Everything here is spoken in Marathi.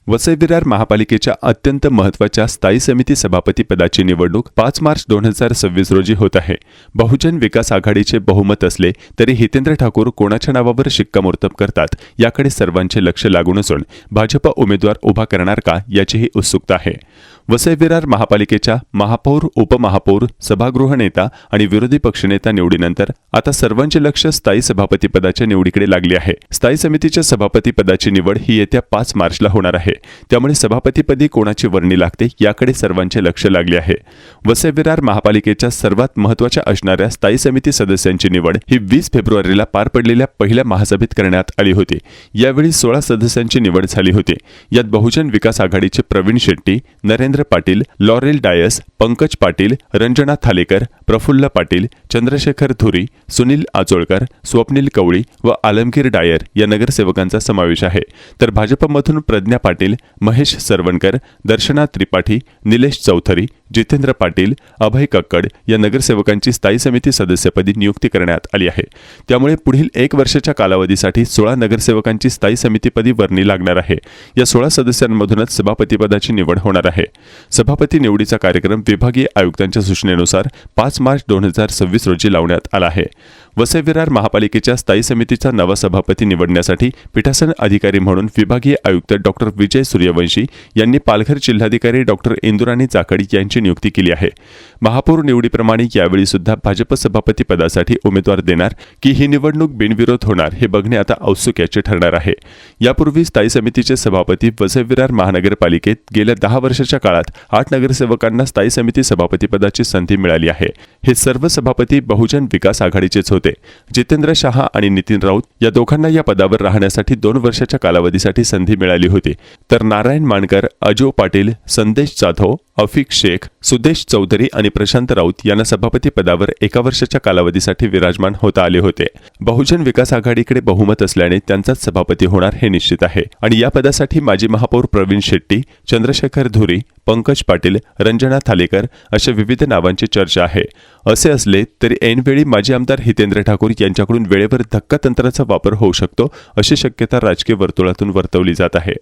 वसई विरार महापालिकेच्या अत्यंत महत्त्वाच्या स्थायी समिती सभापती पदाची निवडणूक 5 मार्च 2026 रोजी होत आहे। बहुजन विकास आघाडीचे बहुमत असले तरी हितेंद्र ठाकूर कोणाच्या नावावर शिक्कामोर्तब करतात याकडे सर्वांचे लक्ष लागून असून भाजप उमेदवार उभा करणार का याचीही उत्सुकता आहे। वसई विरार महापालिकेच्या महापौर, उपमहापौर, सभागृह नेता आणि विरोधी पक्षनेता निवडीनंतर आता सर्वांचे लक्ष स्थायी सभापती पदाच्या निवडीकडे लागले आहे। स्थायी समितीच्या सभापती पदाची निवड ही येत्या 5 मार्चला होणार आहे। त्यामुळे सभापतीपदी कोणाची वर्णी लागते याकडे सर्वांचे लक्ष लागले आहे। वसई विरार महापालिकेच्या सर्वात महत्त्वाच्या असणाऱ्या स्थायी समिती सदस्यांची निवड ही 20 फेब्रुवारीला पार पडलेल्या पहिल्या महासभेत करण्यात आली होती। यावेळी 16 सदस्यांची निवड झाली होती। यात बहुजन विकास आघाडीचे प्रवीण शेट्टी, नरेंद्र पाटील, लॉरेल डायस, पंकज पाटील, रंजना थालेकर, प्रफुल्ल पाटील, चंद्रशेखर धुरी, सुनील आचोळकर, स्वप्नील कवळी व आलमगीर डायर या नगरसेवकांचा समावेश आहे। तर भाजपमधून प्रज्ञा पाटील, महेश सरवणकर, दर्शना त्रिपाठी, निलेश चौधरी, जितेंद्र पाटील, अभय कक्कड या नगरसेवकांची स्थायी समिती सदस्यपदी नियुक्ती करण्यात आली आहे। त्यामुळे पुढील 1 वर्षाच्या कालावधीसाठी 16 नगरसेवकांची स्थायी समितीपदी वर्णी लागणार आहे। या 16 सदस्यांमधूनच सभापतीपदाची निवड होणार आहे। सभापती निवडीचा कार्यक्रम विभागीय आयुक्तांच्या सूचनेनुसार 5 मार्च 2026 रोजी लावण्यात आला आहे। वसई विरार महापालिकेच्या स्थायी समितीचा नवा सभापती निवडण्यासाठी पीठासन अधिकारी म्हणून विभागीय आयुक्त डॉक्टर विजय सूर्यवंशी यांनी पालघर जिल्हाधिकारी डॉक्टर इंदुराणी चाकड यांची नियुक्ती केली आहे। महापौर निवडीप्रमाणे यावेळी सुद्धा भाजप सभापती पदासाठी उमेदवार देणार की ही निवडणूक बिनविरोध होणार हे बघणे आता औत्सुक्याचे ठरणार आहे। यापूर्वी स्थायी समितीचे सभापती वसई विरार महानगरपालिकेत गेल्या 10 वर्षाच्या काळात 8 नगरसेवकांना स्थायी समिती सभापती पदाची संधी मिळाली आहे। हे सर्व सभापती बहुजन विकास आघाडीचेच होते। जितेंद्र शहा आणि नितीन राऊत या दोघांना या पदावर राहण्यासाठी 2 वर्षाच्या कालावधीसाठी संधी मिळाली होती। तर नारायण मानकर, अजो पाटील, संदेश जाधव, अफिक शेख, सुदेश चौधरी आणि प्रशांत राऊत यांना सभापती पदावर 1 वर्षाच्या कालावधीसाठी विराजमान होता आले होते। बहुजन विकास आघाडीकडे बहुमत असल्याने त्यांचाच सभापती होणार हे निश्चित आहे आणि या पदासाठी माजी महापौर प्रवीण शेट्टी, चंद्रशेखर धुरी, पंकज पाटील, रंजना थालेकर अशा विविध नावांची चर्चा आहे। असे असले तरी ऐनवेळी माजी आमदार हितेंद्र ठाकूर यांच्याकडून वेळेवर धक्कातंत्राचा वापर होऊ शकतो अशी शक्यता राजकीय वर्तुळातून वर्तवली जात आहे।